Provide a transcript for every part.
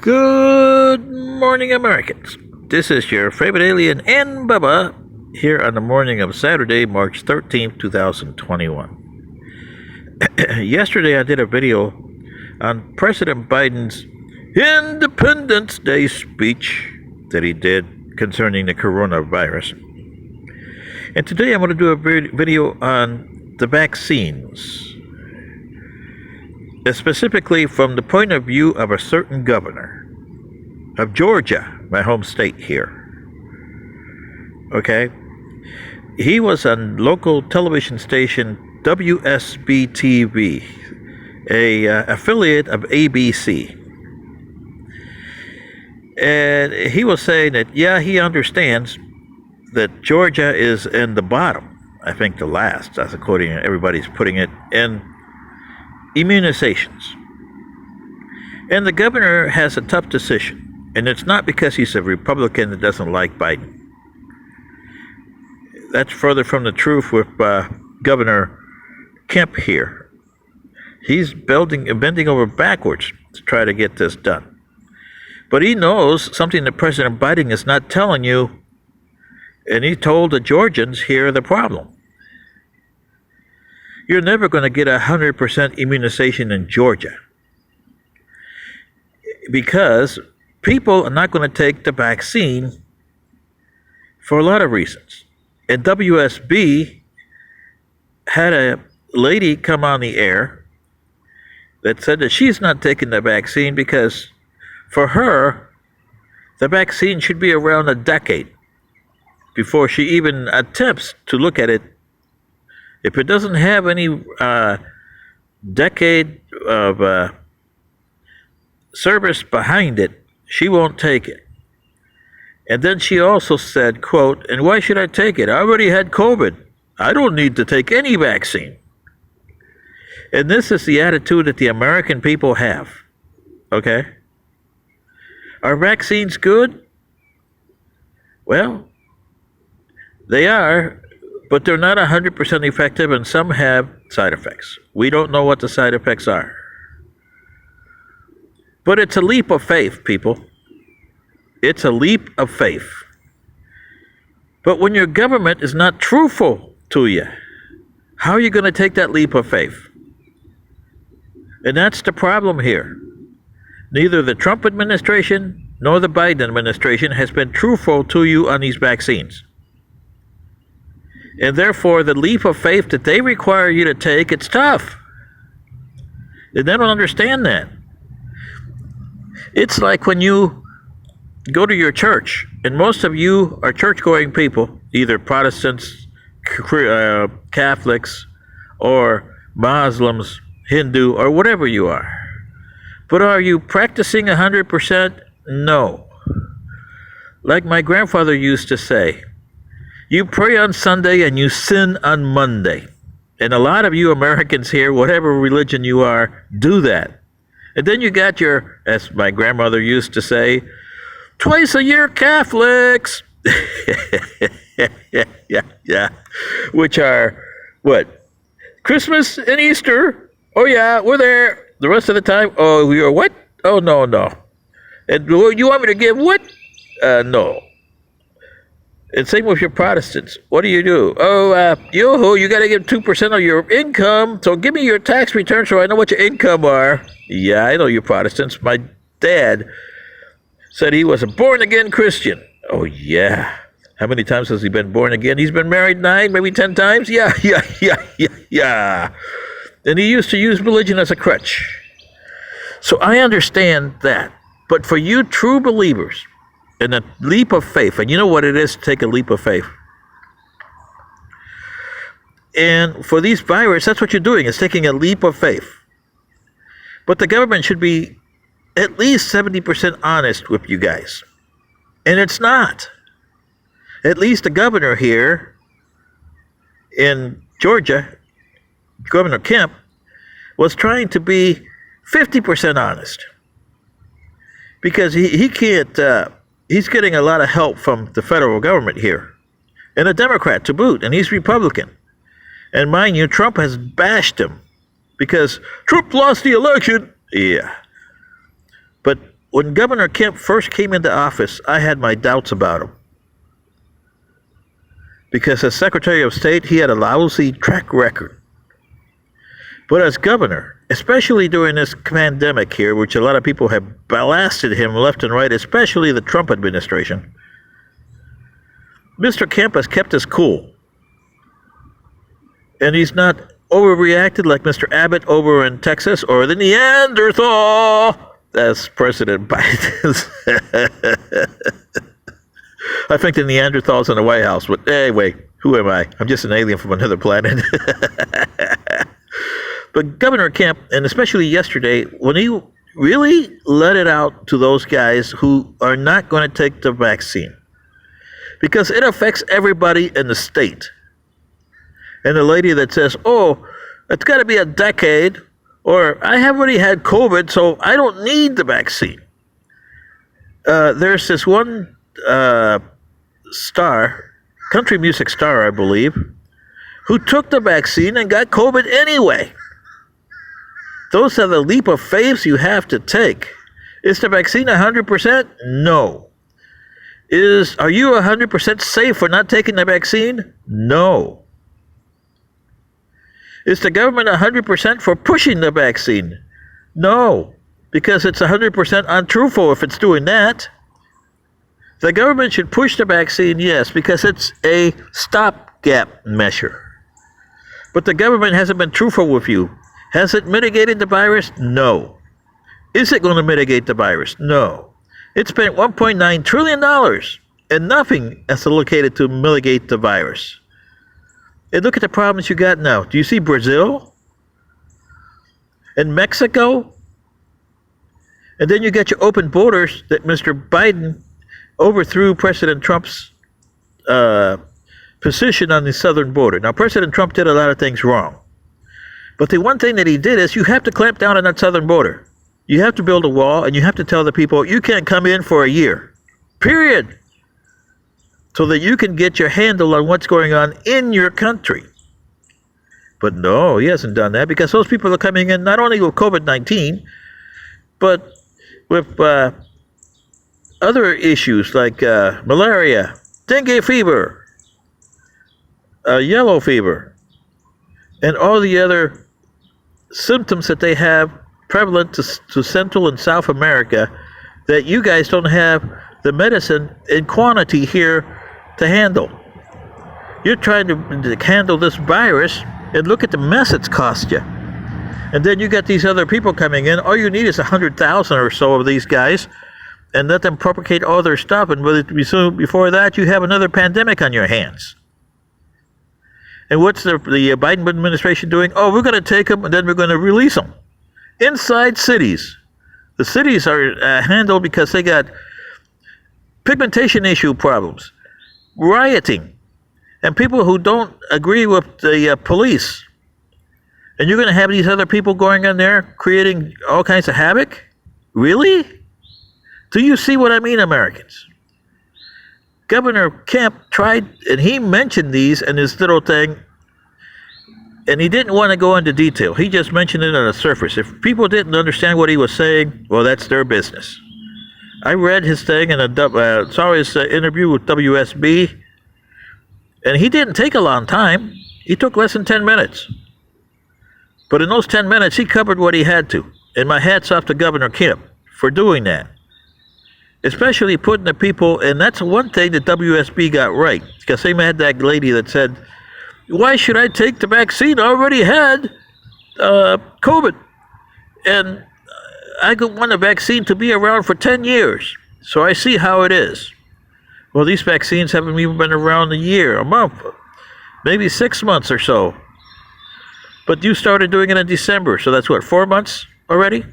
Good morning, Americans. This is your favorite alien and Bubba here on the morning of Saturday, March 13th, 2021. Yesterday, I did a video on President Biden's Independence Day speech that he did concerning the coronavirus. And today, I'm going to do a video on the vaccines, specifically from the point of view of a certain governor of Georgia, my home state here. Okay? He was on local television station WSB TV, a affiliate of ABC. And he was saying that, yeah, he understands that Georgia is in the bottom, I think the last, that's according to everybody's putting it, in immunizations. And the governor has a tough decision. And it's not because he's a Republican that doesn't like Biden. That's further from the truth with Governor Kemp here. He's bending over backwards to try to get this done. But he knows something that President Biden is not telling you, and he told the Georgians here the problem. You're never going to get 100% immunization in Georgia because people are not going to take the vaccine for a lot of reasons. And WSB had a lady come on the air that said that she's not taking the vaccine because for her, the vaccine should be around a decade before she even attempts to look at it. If it doesn't have any decade of service behind it, she won't take it. And then she also said, quote, "And why should I take it? I already had COVID. I don't need to take any vaccine." And this is the attitude that the American people have. Okay? Are vaccines good? Well, they are, but they're not 100% effective, and some have side effects. We don't know what the side effects are. But it's a leap of faith, people. It's a leap of faith. But when your government is not truthful to you, how are you going to take that leap of faith? And that's the problem here. Neither the Trump administration nor the Biden administration has been truthful to you on these vaccines. And therefore, the leap of faith that they require you to take, it's tough. And they don't understand that. It's like when you go to your church, and most of you are church-going people, either Protestants, Catholics, or Muslims, Hindu, or whatever you are. But are you practicing 100%? No. Like my grandfather used to say, you pray on Sunday and you sin on Monday. And a lot of you Americans here, whatever religion you are, do that. And then you got your, as my grandmother used to say, twice a year Catholics. yeah. Which are, what? Christmas and Easter. Oh yeah, we're there. The rest of the time, oh, we are what? Oh, no. And you want me to give what? No. And same with your Protestants. What do? Oh, you got to give 2% of your income. So give me your tax return so I know what your income are. Yeah, I know you Protestants. My dad said he was a born-again Christian. Oh, yeah. How many times has he been born again? He's been married 9, maybe 10 times? Yeah. And he used to use religion as a crutch. So I understand that. But for you true believers, in a leap of faith, and you know what it is to take a leap of faith. And for these viruses, that's what you're doing, is taking a leap of faith. But the government should be at least 70% honest with you guys. And it's not. At least the governor here in Georgia, Governor Kemp, was trying to be 50% honest. Because he can't, he's getting a lot of help from the federal government here. And a Democrat to boot, and he's Republican. And mind you, Trump has bashed him because Trump lost the election. Yeah. But when Governor Kemp first came into office, I had my doubts about him. Because as Secretary of State, he had a lousy track record. But as governor, especially during this pandemic here, which a lot of people have blasted him left and right, especially the Trump administration, Mr. Kemp has kept us cool. And he's not overreacted like Mr. Abbott over in Texas or the Neanderthal, as President Biden. I think the Neanderthals in the White House, but anyway, who am I? I'm just an alien from another planet. But Governor Kemp, and especially yesterday, when he really let it out to those guys who are not going to take the vaccine, because it affects everybody in the state. And the lady that says, oh, it's got to be a decade, or I have already had COVID, so I don't need the vaccine. There's this one star, country music star, I believe, who took the vaccine and got COVID anyway. Those are the leap of faith you have to take. Is the vaccine 100%? No. Are you 100% safe for not taking the vaccine? No. Is the government 100% for pushing the vaccine? No, because it's 100% untruthful if it's doing that. The government should push the vaccine, yes, because it's a stopgap measure. But the government hasn't been truthful with you. Has it mitigated the virus? No. Is it going to mitigate the virus? No. It spent $1.9 trillion and nothing has allocated to mitigate the virus. And look at the problems you got now. Do you see Brazil? And Mexico? And then you got your open borders that Mr. Biden overthrew President Trump's position on the southern border. Now, President Trump did a lot of things wrong. But the one thing that he did is you have to clamp down on that southern border. You have to build a wall, and you have to tell the people, you can't come in for a year. Period. So that you can get your handle on what's going on in your country. But no, he hasn't done that, because those people are coming in not only with COVID-19, but with other issues like malaria, dengue fever, yellow fever, and all the other symptoms that they have prevalent to Central and South America that you guys don't have the medicine in quantity here to handle. You're trying to handle this virus, and look at the mess it's cost you. And then you got these other people coming in. All you need is 100,000 or so of these guys, and let them propagate all their stuff, and before that you have another pandemic on your hands. And what's the Biden administration doing? Oh, we're going to take them and then we're going to release them inside cities. The cities are handled because they got pigmentation issue problems, rioting, and people who don't agree with the police. And you're going to have these other people going in there creating all kinds of havoc? Really? Do you see what I mean, Americans? Governor Kemp tried, and he mentioned these in his little thing, and he didn't want to go into detail. He just mentioned it on the surface. If people didn't understand what he was saying, well, that's their business. I read his thing and saw his interview with WSB, and he didn't take a long time. He took less than 10 minutes. But in those 10 minutes, he covered what he had to. And my hat's off to Governor Kemp for doing that. Especially putting the people, and that's one thing that WSB got right, because they had that lady that said, why should I take the vaccine? I already had COVID. And I want a vaccine to be around for 10 years. So I see how it is. Well, these vaccines haven't even been around a year, a month, maybe 6 months or so. But you started doing it in December, so that's what, 4 months already?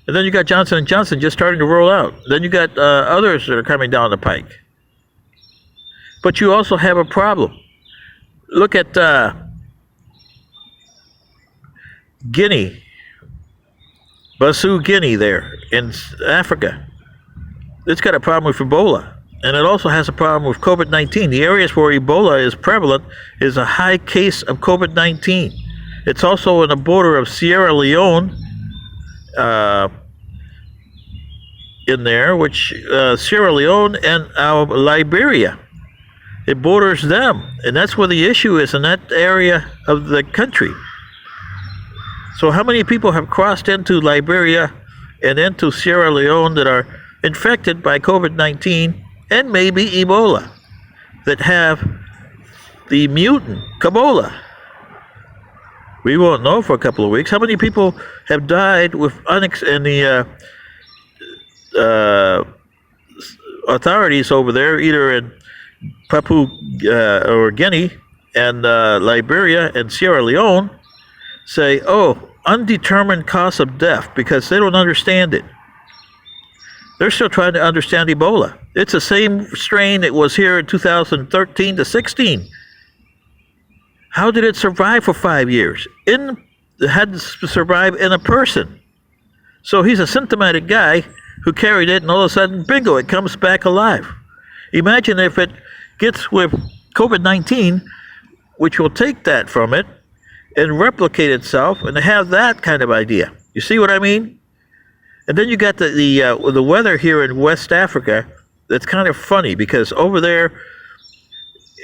And then you got Johnson & Johnson just starting to roll out. Then you got others that are coming down the pike. But you also have a problem. Look at Guinea, Basu Guinea there in Africa. It's got a problem with Ebola. And it also has a problem with COVID-19. The areas where Ebola is prevalent is a high case of COVID-19. It's also on the border of Sierra Leone, in there, which Sierra Leone and Liberia. It borders them, and that's where the issue is in that area of the country. So how many people have crossed into Liberia and into Sierra Leone that are infected by COVID-19 and maybe Ebola, that have the mutant Ebola? We won't know for a couple of weeks. How many people have died with and the authorities over there, either in Papua or Guinea and Liberia and Sierra Leone, say, oh, undetermined cause of death, because they don't understand it. They're still trying to understand Ebola. It's the same strain that was here in 2013 to 16. How did it survive for 5 years? It had to survive in a person. So he's a symptomatic guy who carried it, and all of a sudden, bingo, it comes back alive. Imagine if it gets with COVID-19, which will take that from it and replicate itself and have that kind of idea. You see what I mean? And then you got the weather here in West Africa. That's kind of funny, because over there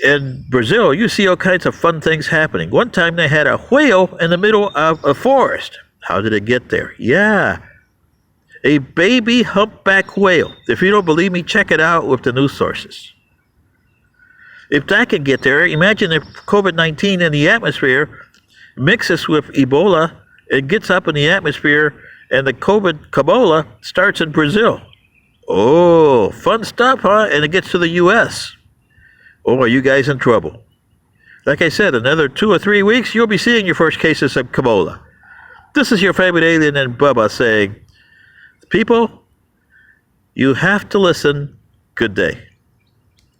in Brazil, you see all kinds of fun things happening. One time they had a whale in the middle of a forest. How did it get there? Yeah, a baby humpback whale. If you don't believe me, check it out with the news sources. If that can get there, imagine if COVID-19 in the atmosphere mixes with Ebola, it gets up in the atmosphere, and the COVID Ebola starts in Brazil. Oh, fun stuff, huh? And it gets to the U.S. Oh, are you guys in trouble? Like I said, another 2 or 3 weeks, you'll be seeing your first cases of Ebola. This is your favorite alien and Bubba saying, people, you have to listen. Good day.